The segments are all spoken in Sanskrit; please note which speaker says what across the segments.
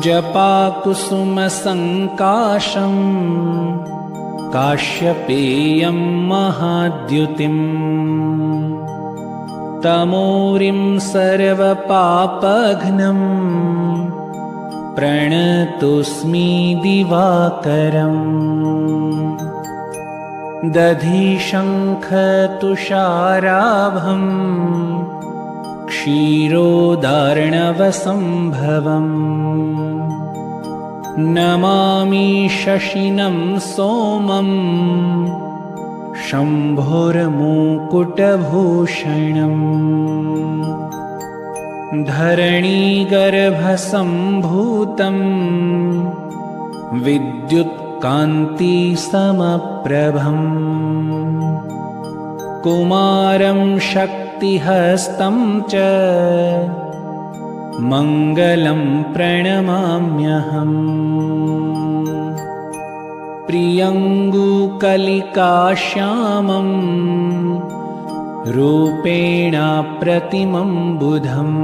Speaker 1: जपाकुसुमसङ्काशं काश्यपेयं महाद्युतिं तमोरिं सर्वपापघ्नं प्रणतोऽस्मि दिवाकरम् दधिशङ्खतुषाराभं क्षीरोदार्णवसम्भवम् नमामि शशिनं सोमं शम्भुर्मुकुटभूषणम् धरणीगर्भसम्भूतं विद्युत्कान्तिसमप्रभम् कुमारं शक्तिहस्तं च मङ्गलं प्रणमाम्यहम् प्रियङ्गुकलिकाश्यामं रूपेणाप्रतिमं बुधम्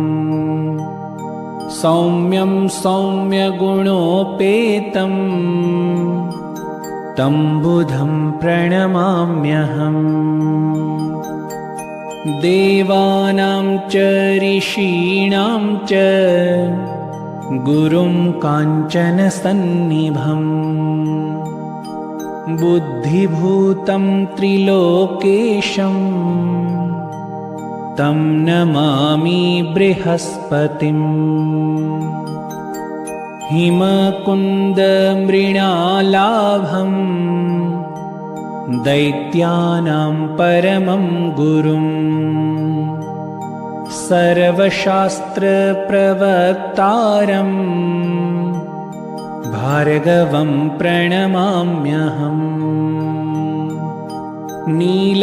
Speaker 1: सौम्यं सौम्यगुणोपेतं तं बुधं प्रणमाम्यहम् देवानां च ऋषीणां च गुरुं काञ्चनसन्निभम् बुद्धिभूतं त्रिलोकेशं तं नमामि बृहस्पतिम् हिमकुन्दमृणालाभं दैत्यानां परमं गुरुम् सर्वशास्त्रप्रवक्तारं भार्गवं प्रणमाम्यहम् नीलाञ्जनसमाभासं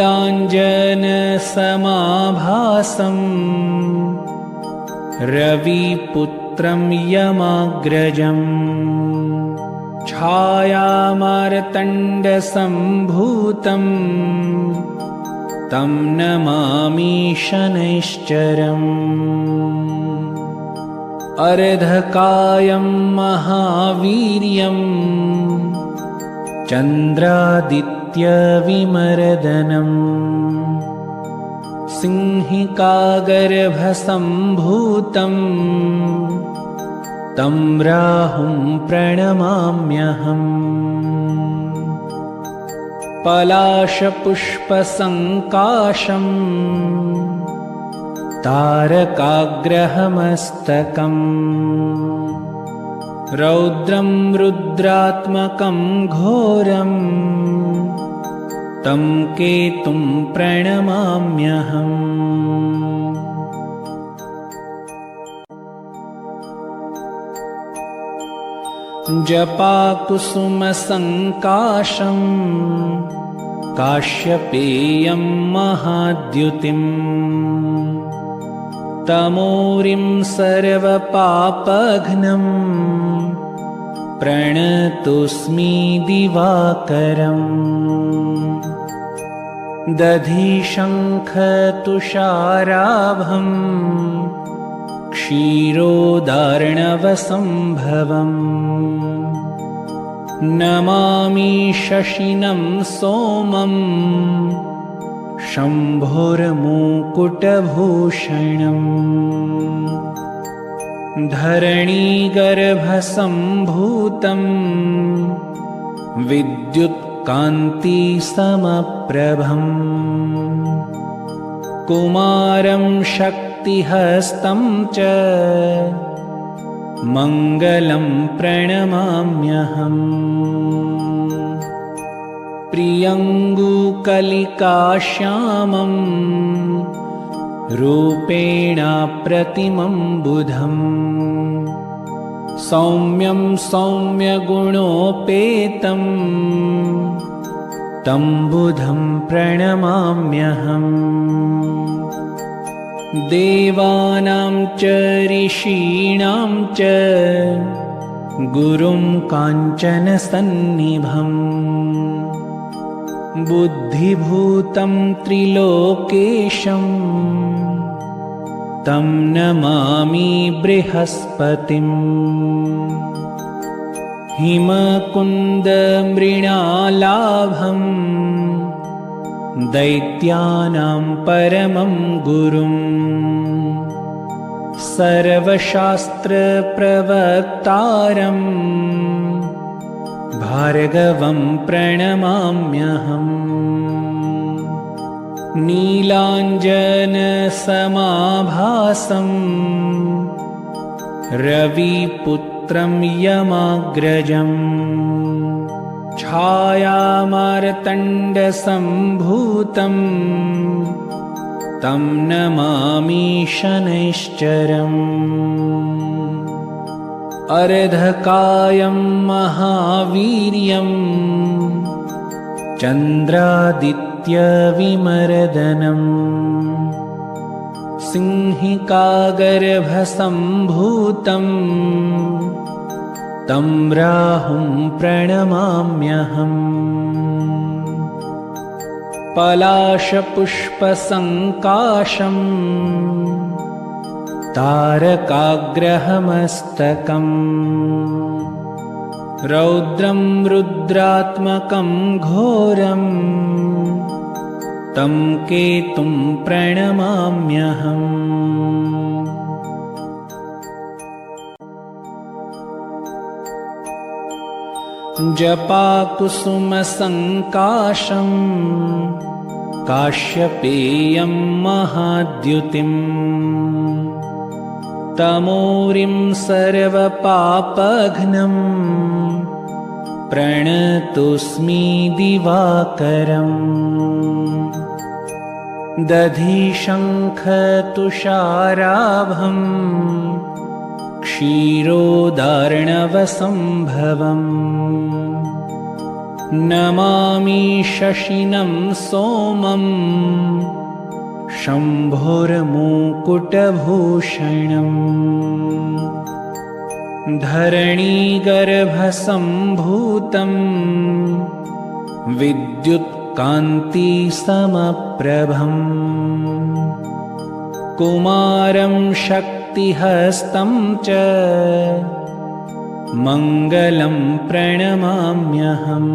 Speaker 1: रविपुत्रं यमाग्रजम् छायामार्तण्डसम्भूतं तं नमामि शनैश्चरम् अर्धकायं महावीर्यं चन्द्रादित्यविमर्दनम् सिंहिकागर्भसम्भूतं तं राहुं प्रणमाम्यहम् पलाशपुष्पसङ्काशं तारकाग्रहमस्तकम् रौद्रं रुद्रात्मकं घोरं तं केतुं प्रणमाम्यहम् जपाकुसुमसङ्काशं काश्यपेयं महाद्युतिं तमोरिं सर्वपापघ्नं प्रणतोऽस्मि दिवाकरम् दधिशङ्खतुषाराभं क्षीरोदार्णवसम्भवम् नमामि शशिनं सोमं शम्भुर्मुकुटभूषणम् धरणीगर्भसम्भूतं विद्युत्कान्तिसमप्रभम् कुमारं शक्तिहस्तं च मङ्गलं प्रणमाम्यहम् प्रियङ्गुकलिकाश्यामं रूपेणाप्रतिमं बुधम् सौम्यं सौम्यगुणोपेतं तं बुधं प्रणमाम्यहम् देवानां च ऋषीणां च गुरुं काञ्चनसन्निभम् बुद्धिभूतं त्रिलोकेशं तं नमामि बृहस्पतिम्। हिमकुन्दमृणालाभं दैत्यानां परमं गुरुम्। सर्वशास्त्रप्रवक्तारं भार्गवं प्रणमाम्यहम्। नीलाञ्जनसमाभासं रविपुत्रं यमाग्रजम्। छायामार्तण्डसम्भूतं तं नमामि शनैश्चरम्। अर्धकायं महावीर्यं चन्द्रादित्यविमर्दनम्। सिंहिकागर्भसम्भूतं तं राहुं प्रणमाम्यहम्। पलाशपुष्पसङ्काशं तारकाग्रहमस्तकम्। रौद्रं रुद्रात्मकं घोरं तं केतुं प्रणमाम्यहम्। जपाकुसुमसङ्काशं काश्यपेयं महाद्युतिम्। तमोरिं सर्वपापघ्नं प्रणतोऽस्मि दिवाकरम्। दधिशङ्खतुषाराभं क्षीरोदार्णवसम्भवम्। नमामि शशिनं सोमं शम्भुर्मुकुटभूषणम्। धरणीगर्भसम्भूतं विद्युत्कान्तिसमप्रभम्। कुमारं शक्तिहस्तं च मङ्गलं प्रणमाम्यहम्।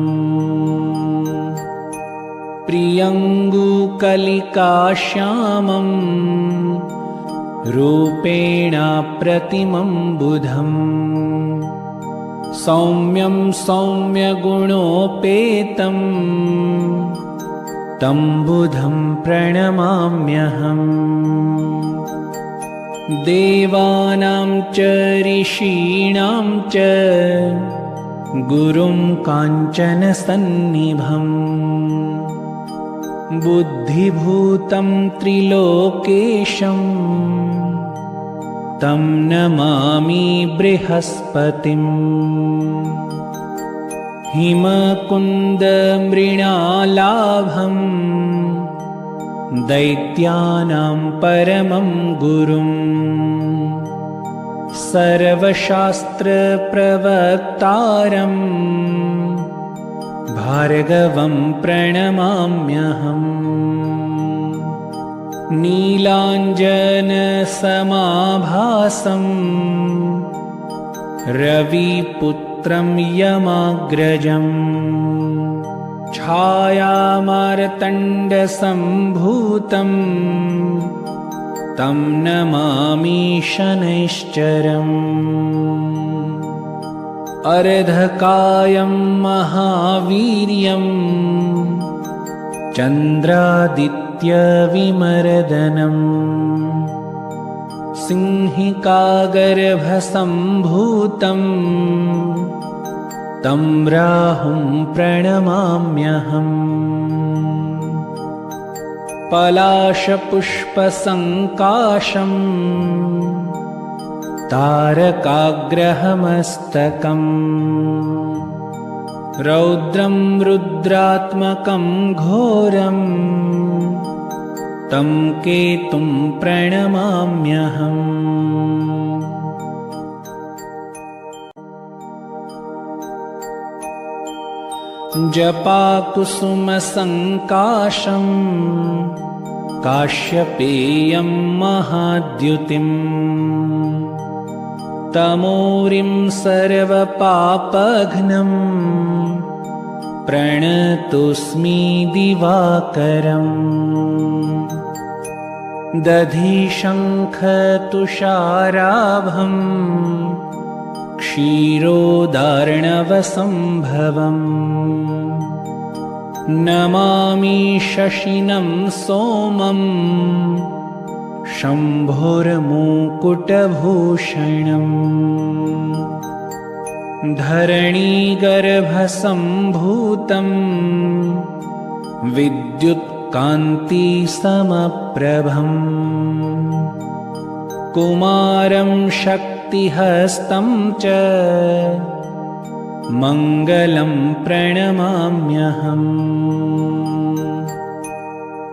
Speaker 1: प्रियङ्गुकलिकाश्यामं रूपेणाप्रतिमं बुधम्। सौम्यं सौम्यगुणोपेतं तं बुधं प्रणमाम्यहम्। देवानां च ऋषीणां च गुरुं काञ्चनसन्निभम्। बुद्धिभूतं त्रिलोकेशं तं नमामि बृहस्पतिम्। हिमकुन्दमृणालाभं दैत्यानां परमं गुरुम्। सर्वशास्त्रप्रवक्तारं भार्गवं प्रणमाम्यहम्। नीलाञ्जनसमाभासं रविपुत्रं यमाग्रजम्। छायामार्तण्डसम्भूतं तं नमामि शनैश्चरम्। अर्धकायं महावीर्यं चन्द्रादित्यविमर्दनम्। सिंहिकागर्भसम्भूतं तं राहुं प्रणमाम्यहम्। पलाशपुष्पसङ्काशं तारकाग्रहमस्तकम्। रौद्रं रुद्रात्मकं घोरं तं केतुं प्रणमाम्यहम्। जपाकुसुमसङ्काशं काश्यपेयं महाद्युतिम् तमोरिं सर्वपापघ्नं प्रणतोऽस्मि दिवाकरम् दधिशङ्खतुषाराभं क्षीरोदार्णवसम्भवम् नमामि शशिनं सोमं शम्भोर्मुकुटभूषणम् धरणीगर्भसम्भूतं विद्युत्कान्तिसमप्रभम् कुमारं शक्तिहस्तं च मङ्गलं प्रणमाम्यहम्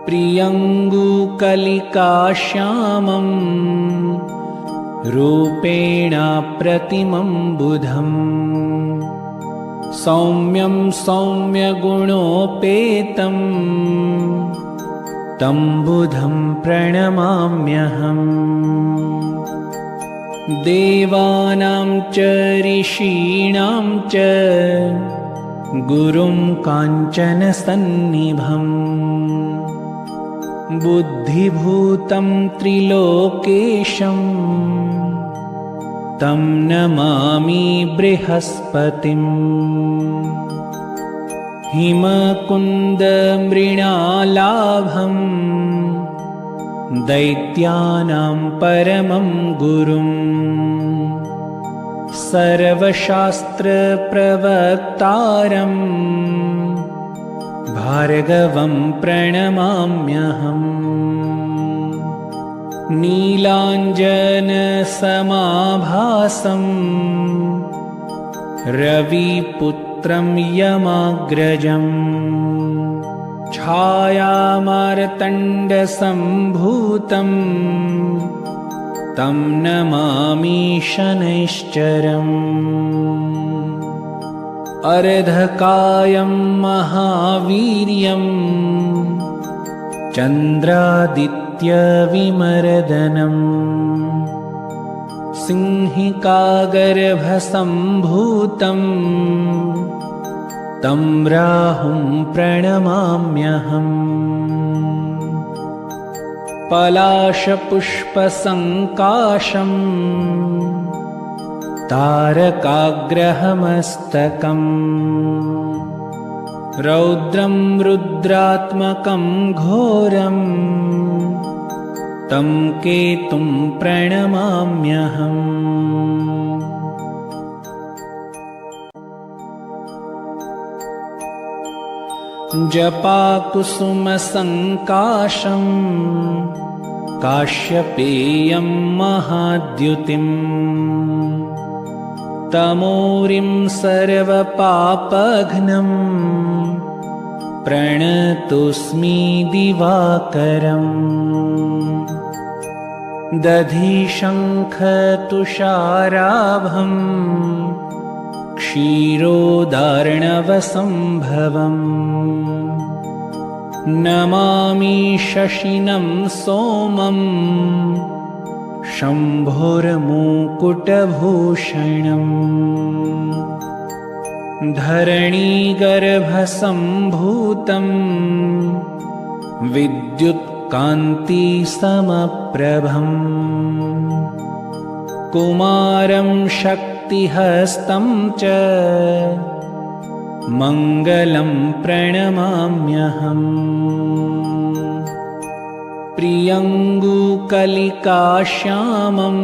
Speaker 1: प्रियङ्गुकलिकाश्यामं रूपेणाप्रतिमं बुधम् सौम्यं सौम्यगुणोपेतं तं बुधं प्रणमाम्यहम् देवानां च ऋषीणां च गुरुं काञ्चनसन्निभम् बुद्धिभूतं त्रिलोकेशं तं नमामि बृहस्पतिम् हिमकुन्दमृणालाभं दैत्यानां परमं गुरुम् सर्वशास्त्रप्रवक्तारं भार्गवं प्रणमाम्यहम् नीलाञ्जनसमाभासं रविपुत्रं यमाग्रजम् छायामार्तण्डसम्भूतं तं नमामि शनैश्चरम् अर्धकायं महावीर्यं चन्द्रादित्यविमर्दनम् सिंहिकागर्भसम्भूतं तं राहुं प्रणमाम्यहम् पलाशपुष्पसङ्काशं तारकाग्रहमस्तकम् रौद्रं रुद्रात्मकं घोरं तं केतुं प्रणमाम्यहम् जपाकुसुमसङ्काशं काश्यपेयं महाद्युतिम् तमोरिं सर्वपापघ्नं प्रणतोऽस्मि दिवाकरम् दधिशङ्खतुषाराभं क्षीरोदार्णवसम्भवम् नमामि शशिनं सोमं शम्भोर्मुकुटभूषणम् धरणीगर्भसम्भूतं विद्युत्कान्तिसमप्रभम् कुमारं शक्तिहस्तं च मङ्गलं प्रणमाम्यहम् प्रियङ्गुकलिकाश्यामं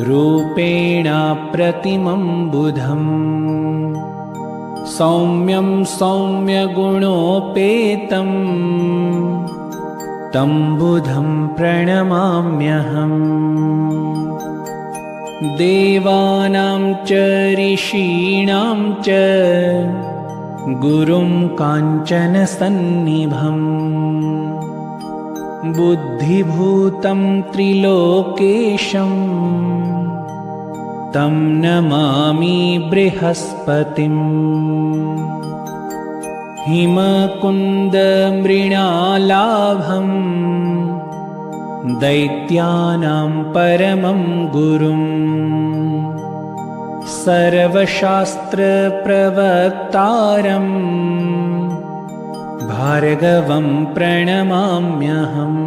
Speaker 1: रूपेणाप्रतिमं बुधम् सौम्यं सौम्यगुणोपेतं तं बुधं प्रणमाम्यहम् देवानां च ऋषीणां च गुरुं काञ्चनसन्निभम् बुद्धिभूतं त्रिलोकेशं तं नमामि बृहस्पतिम् हिमकुन्दमृणालाभम् दैत्यानां परमं गुरुम् सर्वशास्त्रप्रवक्तारम् भार्गवं प्रणमाम्यहम्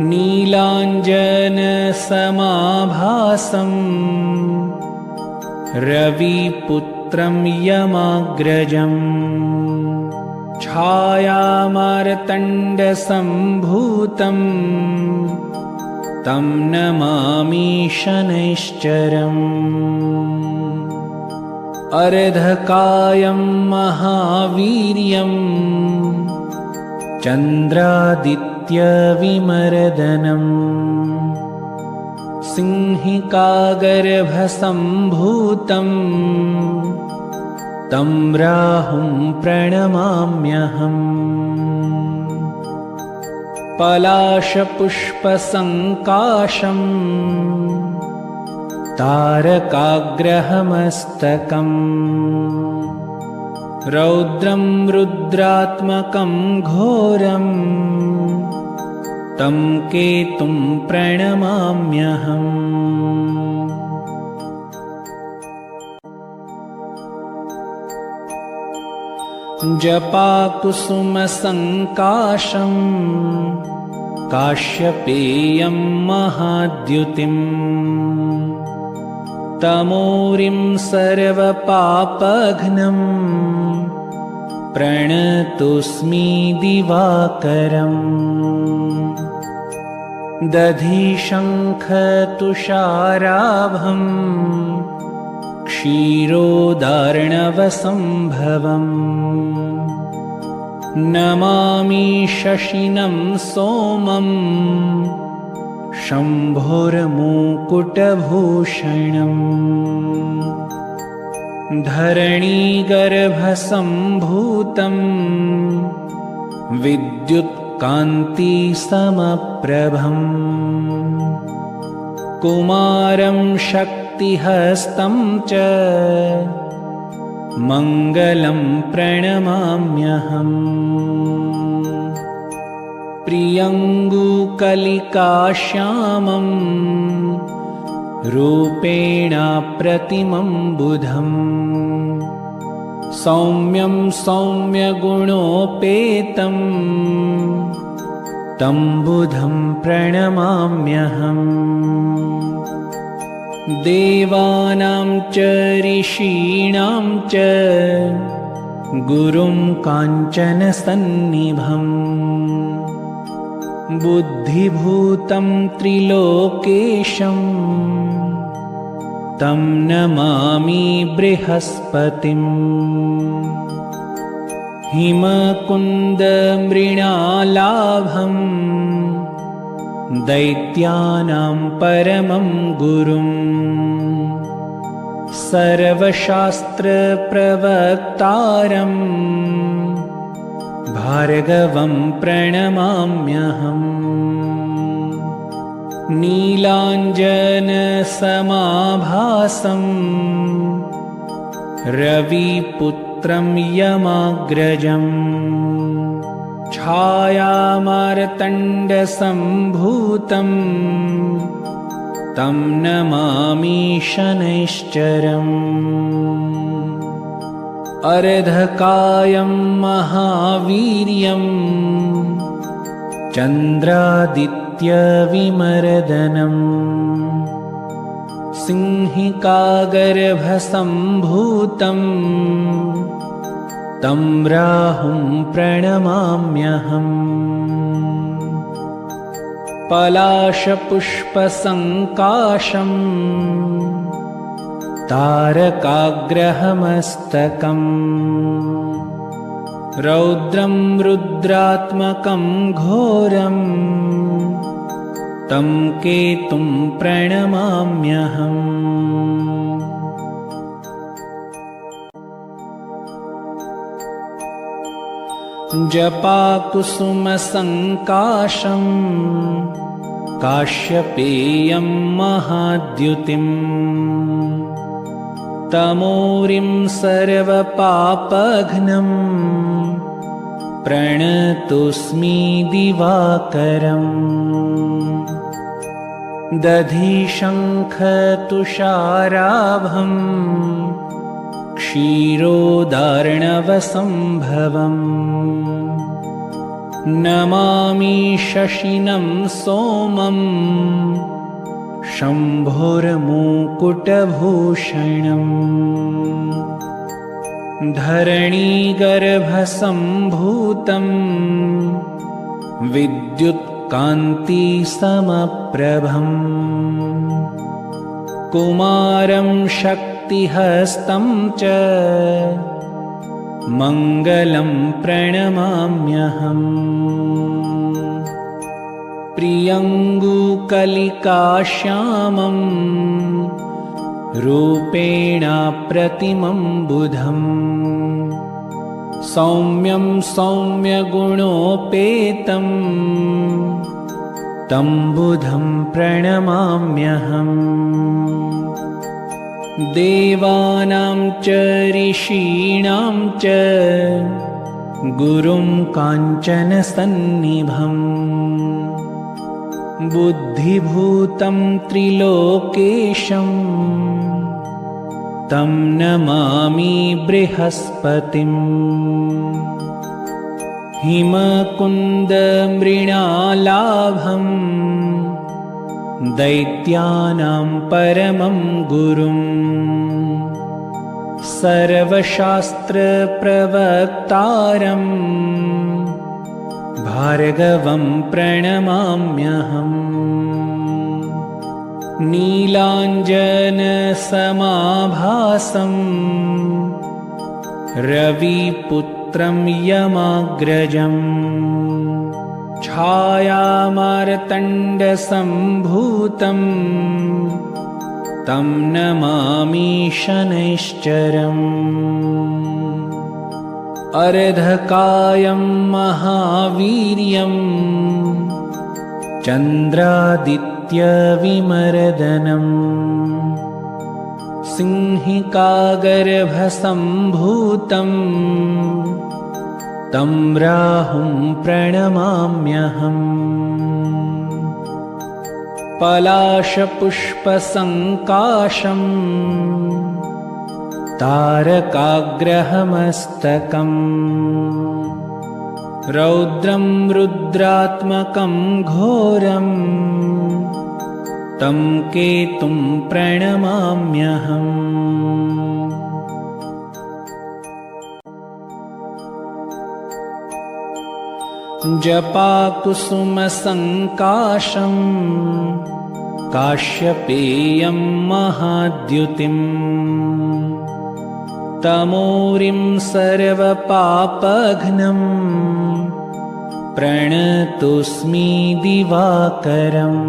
Speaker 1: नीलाञ्जनसमाभासं रविपुत्रं यमाग्रजम् छायामार्तण्डसम्भूतं तं नमामि शनैश्चरम् अर्धकायं महावीर्यं चन्द्रादित्यविमर्दनम् सिंहिकागर्भसम्भूतं तं राहुं प्रणमाम्यहम् पलाशपुष्पसङ्काशं तारकाग्रहमस्तकम् रौद्रं रुद्रात्मकं घोरं तं केतुं प्रणमाम्यहम् जपाकुसुमसङ्काशं काश्यपेयं महाद्युतिम् तमोरिं सर्वपापघ्नं प्रणतोऽस्मि दिवाकरम् दधिशङ्खतुषाराभं क्षीरोदार्णवसम्भवम् नमामि शशिनं सोमं शम्भोर्मुकुटभूषणम् धरणीगर्भसम्भूतं विद्युत्कान्तिसमप्रभम् कुमारं शक्तिहस्तं च मङ्गलं प्रणमाम्यहम् प्रियङ्गुकलिकाश्यामं रूपेणाप्रतिमं बुधम् सौम्यं सौम्यगुणोपेतं तं बुधं प्रणमाम्यहम् देवानां च ऋषीणां च गुरुं काञ्चनसन्निभम् बुद्धिभूतं त्रिलोकेशं तं नमामि बृहस्पतिम् हिमकुन्दमृणालाभम् दैत्यानां परमं गुरुम् सर्वशास्त्रप्रवक्तारम् भार्गवं प्रणमाम्यहम् नीलाञ्जनसमाभासं रविपुत्रं यमाग्रजम् छायामार्तण्डसम्भूतं तं नमामि शनैश्चरम् अर्धकायं महावीर्यं चन्द्रादित्यविमर्दनम् सिंहिकागर्भसम्भूतं तं राहुं प्रणमाम्यहम् पलाशपुष्पसङ्काशं तारकाग्रहमस्तकम् रौद्रं रुद्रात्मकं घोरं तं केतुं प्रणमाम्यहम् जपाकुसुमसङ्काशं काश्यपेयं महाद्युतिम् तमोरिं सर्वपापघ्नं प्रणतोऽस्मि दिवाकरम् दधिशङ्खतुषाराभम् क्षीरोदार्णवसम्भवम् नमामि शशिनं सोमं शम्भुर्मुकुटभूषणम् धरणीगर्भसम्भूतं विद्युत्कान्तिसमप्रभम् कुमारं शक्तिहस्तं च मङ्गलं प्रणमाम्यहम् प्रियङ्गुकलिकाश्यामं रूपेणाप्रतिमं बुधम् सौम्यं सौम्यगुणोपेतं तं बुधं प्रणमाम्यहम् देवानां च ऋषीणां च गुरुं काञ्चनसन्निभम् बुद्धिभूतं त्रिलोकेशं तं नमामि बृहस्पतिम् हिमकुन्दमृणालाभम् दैत्यानां परमं गुरुम् सर्वशास्त्रप्रवक्तारम् भार्गवं प्रणमाम्यहम् नीलाञ्जनसमाभासं रविपुत्रं यमाग्रजम् छायामार्तण्डसम्भूतं तं नमामि शनैश्चरम् अर्धकायं महावीर्यं चन्द्रादित्यविमर्दनम् सिंहिकागर्भसम्भूतं तं राहुं प्रणमाम्यहम् पलाशपुष्पसङ्काशं तारकाग्रहमस्तकम् रौद्रं रुद्रात्मकं घोरं तं केतुं प्रणमाम्यहम् जपाकुसुमसङ्काशं काश्यपेयं महाद्युतिम् तमोरिं सर्वपापघ्नं प्रणतोऽस्मि दिवाकरम्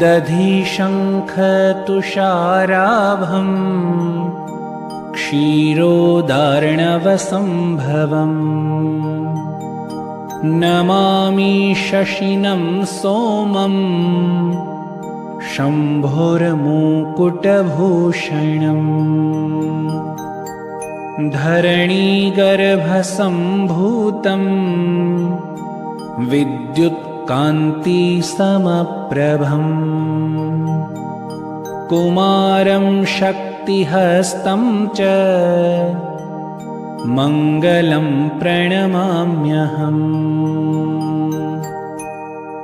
Speaker 1: दधिशङ्खतुषाराभम् क्षीरोदार्णवसम्भवम् नमामि शशिनं सोमं शम्भुर्मुकुटभूषणम् धरणीगर्भसम्भूतं विद्युत्कान्तिसमप्रभम् कुमारं शक्तिहस्तं च मङ्गलं प्रणमाम्यहम्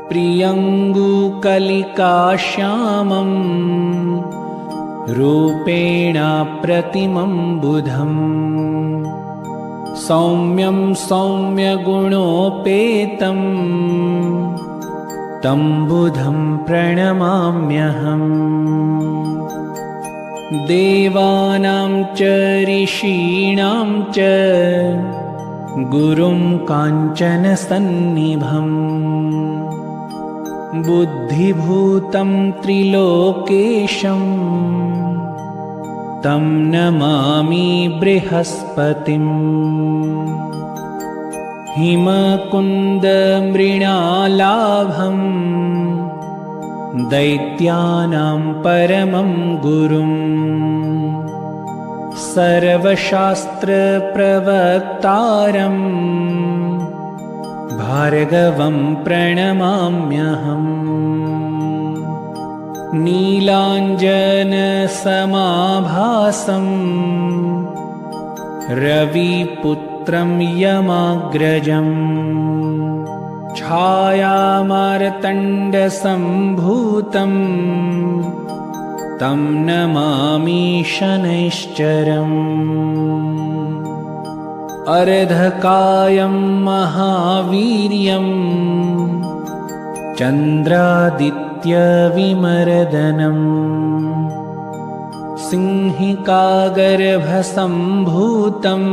Speaker 1: प्रियङ्गुकलिकाश्यामं रूपेणाप्रतिमं बुधम् सौम्यं सौम्यगुणोपेतं तं बुधं प्रणमाम्यहम् देवानां च ऋषीणां च गुरुं काञ्चनसन्निभम् बुद्धिभूतं त्रिलोकेशं तं नमामि बृहस्पतिम् हिमकुन्दमृणालाभम् दैत्यानां परमं गुरुम् सर्वशास्त्रप्रवक्तारम् भार्गवं प्रणमाम्यहम्। नीलाञ्जनसमाभासम् रविपुत्रं यमाग्रजम् छायामार्तण्डसम्भूतम् तं नमामि शनैश्चरम्। अर्धकायं महावीर्यं चन्द्रादित्यविमर्दनम् सिंहिकागर्भसम्भूतं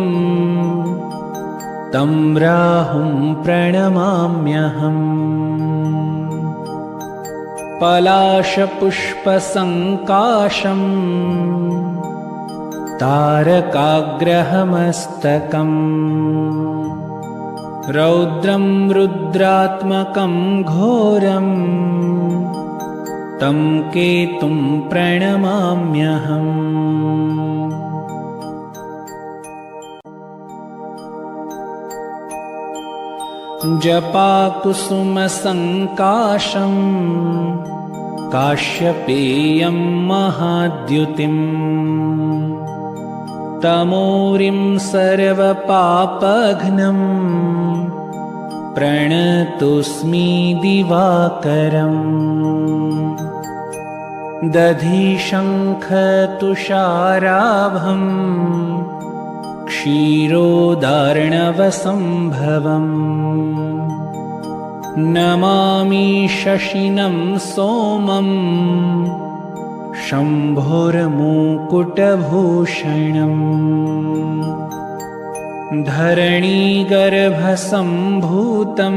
Speaker 1: तं राहुं प्रणमाम्यहम्। पलाशपुष्पसङ्काशं तारकाग्रहमस्तकम् रौद्रं रुद्रात्मकं घोरं तं केतुं प्रणमाम्यहम्। जपाकुसुमसङ्काशं काश्यपेयं महाद्युतिम् तमोरिं सर्वपापघ्नं प्रणतोऽस्मि दिवाकरम्। दधिशङ्खतुषाराभम् क्षीरोदार्णवसम्भवम् नमामि शशिनं सोमं शम्भोर्मुकुटभूषणम्। धरणीगर्भसम्भूतं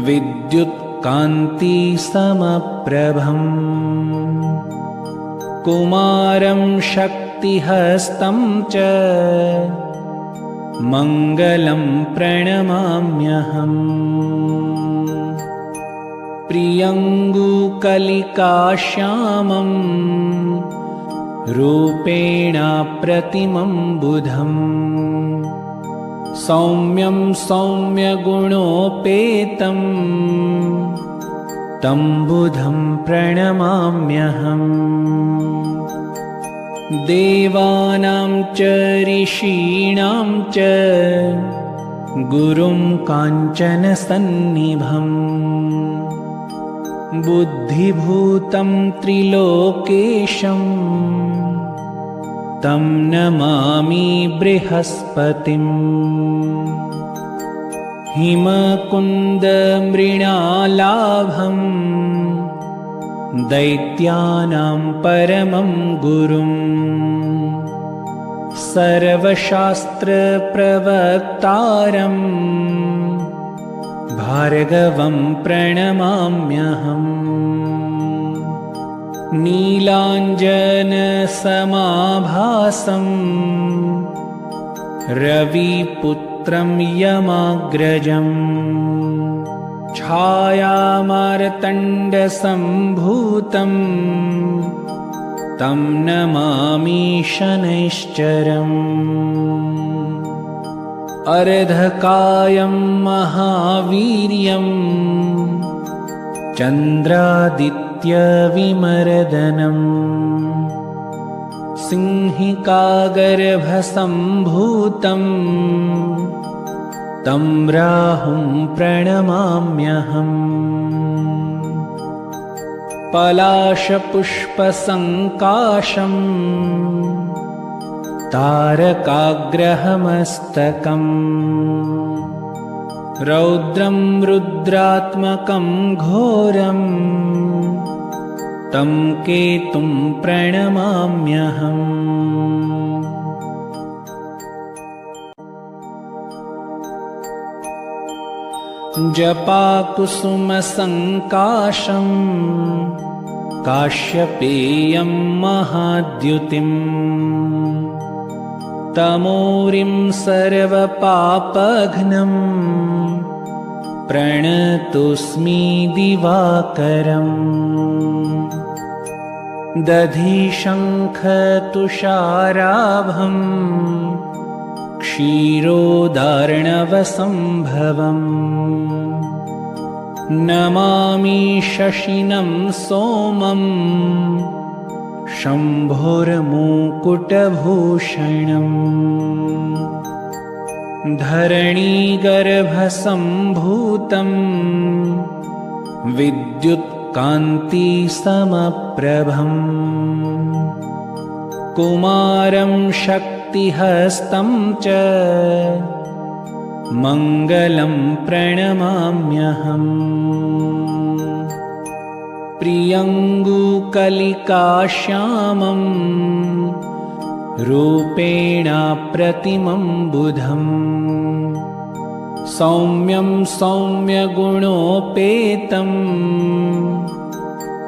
Speaker 1: विद्युत्कान्तिसमप्रभम् कुमारं शक्तिहस्तं च मङ्गलं प्रणमाम्यहम्। प्रियङ्गुकलिकाश्यामं रूपेणाप्रतिमं बुधम् सौम्यं सौम्यगुणोपेतं तं बुधं प्रणमाम्यहम्। देवानां च ऋषीणां च गुरुं काञ्चनसन्निभम् बुद्धिभूतं त्रिलोकेशं तं नमामि बृहस्पतिम्। हिमकुन्दमृणालाभं दैत्यानां परमं गुरुम् सर्वशास्त्रप्रवक्तारम् भार्गवं प्रणमाम्यहम्। नीलाञ्जनसमाभासं रविपुत्रं यमाग्रजम् छायामार्तण्डसम्भूतं तं नमामि शनैश्चरम्। अर्धकायं महावीर्यं चन्द्रादित्यविमर्दनम् सिंहिकागर्भसम्भूतं तं राहुं प्रणमाम्यहम्। पलाशपुष्पसङ्काशं तारकाग्रहमस्तकम् रौद्रं रुद्रात्मकं घोरं तं केतुं प्रणमाम्यहम्। जपाकुसुमसङ्काशं काश्यपेयं महाद्युतिम् तमोरिं सर्वपापघ्नं प्रणतोऽस्मि दिवाकरम् दधिशङ्खतुषाराभम् क्षीरोदार्णवसम्भवम् नमामि शशिनं सोमम् शम्भोर्मुकुटभूषणम् धरणीगर्भसम्भूतं विद्युत्कान्तिसमप्रभम् कुमारं शक्तिहस्तं च मङ्गलं प्रणमाम्यहम् प्रियङ्गुकलिकाश्यामं रूपेणाप्रतिमं बुधम् सौम्यं सौम्यगुणोपेतं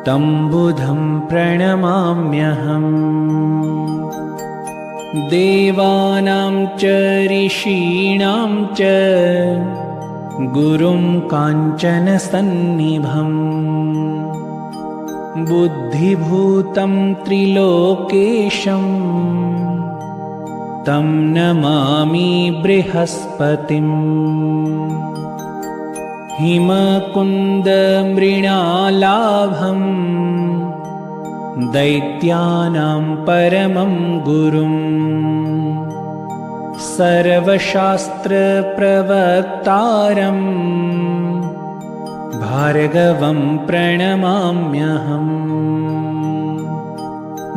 Speaker 1: तं बुधं प्रणमाम्यहम् देवानां च ऋषीणां च गुरुं काञ्चनसन्निभम् बुद्धिभूतं त्रिलोकेशं तं नमामि बृहस्पतिम् हिमकुन्दमृणालाभं दैत्यानां परमं गुरुं सर्वशास्त्रप्रवक्तारम् भार्गवं प्रणमाम्यहम्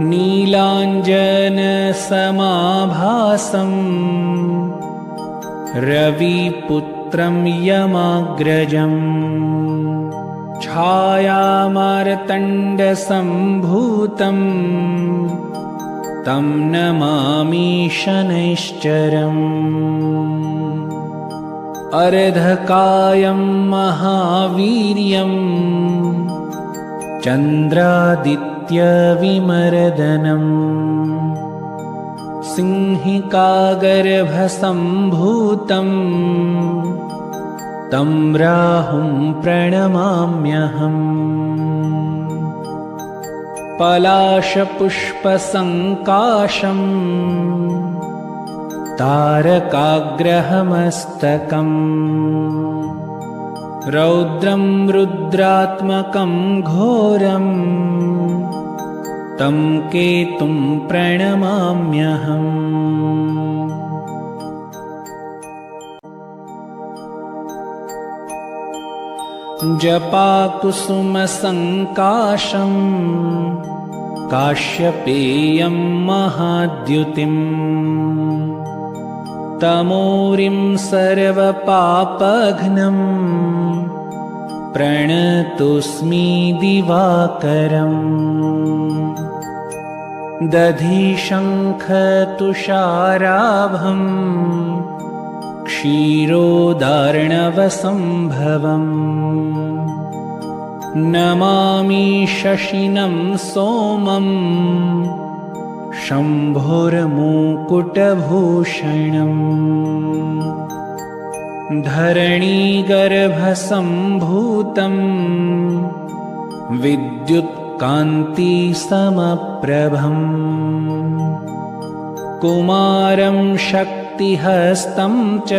Speaker 1: नीलाञ्जनसमाभासं रविपुत्रं यमाग्रजम् छायामार्तण्डसम्भूतं तं नमामि शनैश्चरम् अर्धकायं महावीर्यं चन्द्रादित्यविमर्दनम् सिंहिकागर्भसम्भूतं तं राहुं प्रणमाम्यहम् पलाशपुष्पसङ्काशम् तारकाग्रहमस्तकम् रौद्रं रुद्रात्मकं घोरं तं केतुं प्रणमाम्यहम् जपाकुसुमसङ्काशं काश्यपेयं महाद्युतिम् तमोरिं सर्वपापघ्नं प्रणतोऽस्मि दिवाकरम् दधिशङ्खतुषाराभम् क्षीरोदार्णवसम्भवम् नमामि शशिनं सोमम् शम्भोर्मुकुटभूषणम् धरणीगर्भसम्भूतं विद्युत्कान्तिसमप्रभम् कुमारं शक्तिहस्तं च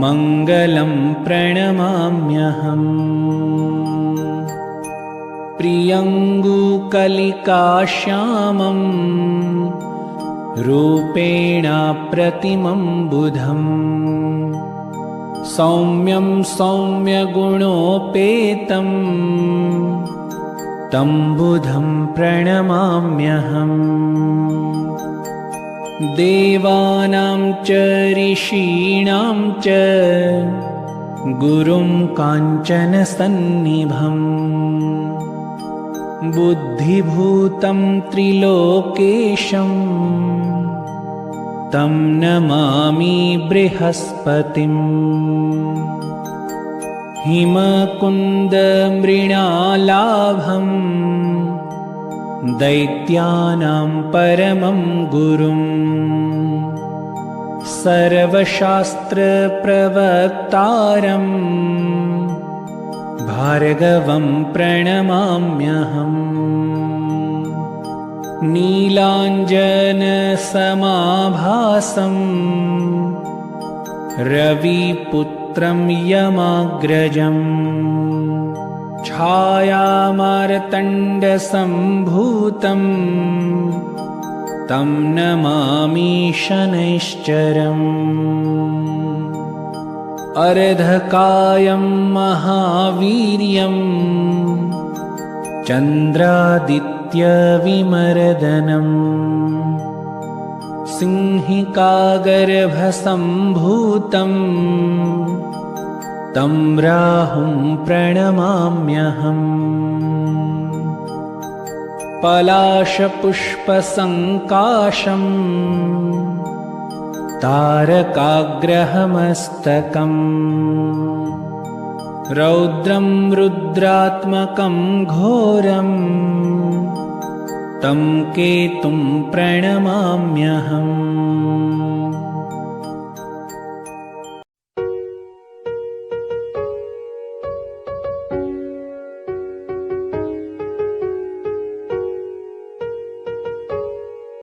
Speaker 1: मङ्गलं प्रणमाम्यहम् प्रियङ्गुकलिकाश्यामं रूपेणाप्रतिमं बुधम् सौम्यं सौम्यगुणोपेतं तं बुधं प्रणमाम्यहम् देवानां च ऋषीणां च गुरुं काञ्चनसन्निभम् बुद्धिभूतं त्रिलोकेशं तं नमामि बृहस्पतिम् हिमकुन्दमृणालाभं दैत्यानां परमं गुरुं सर्वशास्त्रप्रवक्तारम् भार्गवं प्रणमाम्यहम्। नीलाञ्जनसमाभासम् रविपुत्रं यमाग्रजम् छायामार्तण्डसम्भूतम् तं नमामि शनैश्चरम्। अर्धकायं महावीर्यं चन्द्रादित्यविमर्दनम् सिंहिकागर्भसम्भूतम् तं राहुं प्रणमाम्यहम्। पलाशपुष्पसङ्काशम् तारकाग्रहमस्तकम् रौद्रं रुद्रात्मकं घोरं तं केतुं प्रणमाम्यहम्।